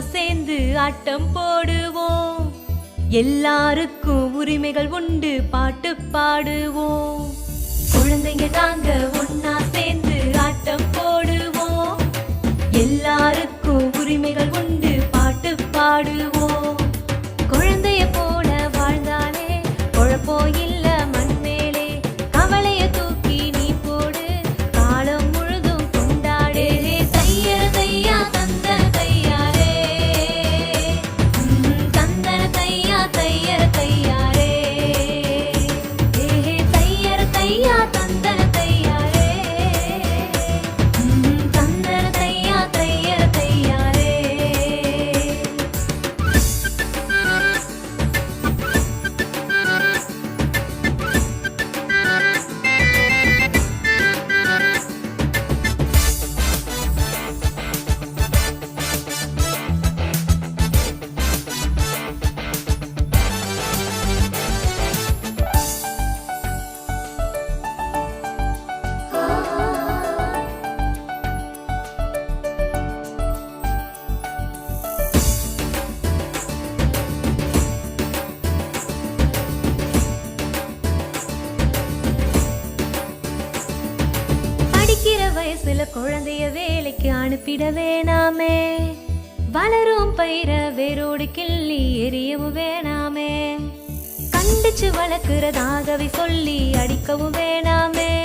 சேர்ந்து ஆட்டம் போடுவோம். எல்லாருக்கும் உரிமைகள் உண்டு, பாட்டு பாடுவோம். குழந்தைங்க நாங்க ஒன்னா சேர்ந்து ஆட்டம் போடுவோம். எல்லாருக்கும் உரிமைகள் உண்டு, பாட்டு பாடுவோம். குழந்தைய போல வாழ்ந்தாலே குழப்போ இல்ல மண் மேலே. கவலைய தூக்கி நீ போடு, காலம் முழுதும் கொண்டாடே. தையர தையா தந்தன தையாரே, தந்தன தையா தையர தையாரே. தையர தையா தந்தன தையாரே, தந்தன தையா தையர தையாரே. படிக்கிற வயசுல குழந்தைய வேலைக்கு அனுப்பிட வேணாமே. வளரும் பயிர வேரோடு கிள்ளி எரியவும் வேணாமே. கண்டிச்சு வளர்க்கிறதாகவே சொல்லி அடிக்கவும் வேணாமே.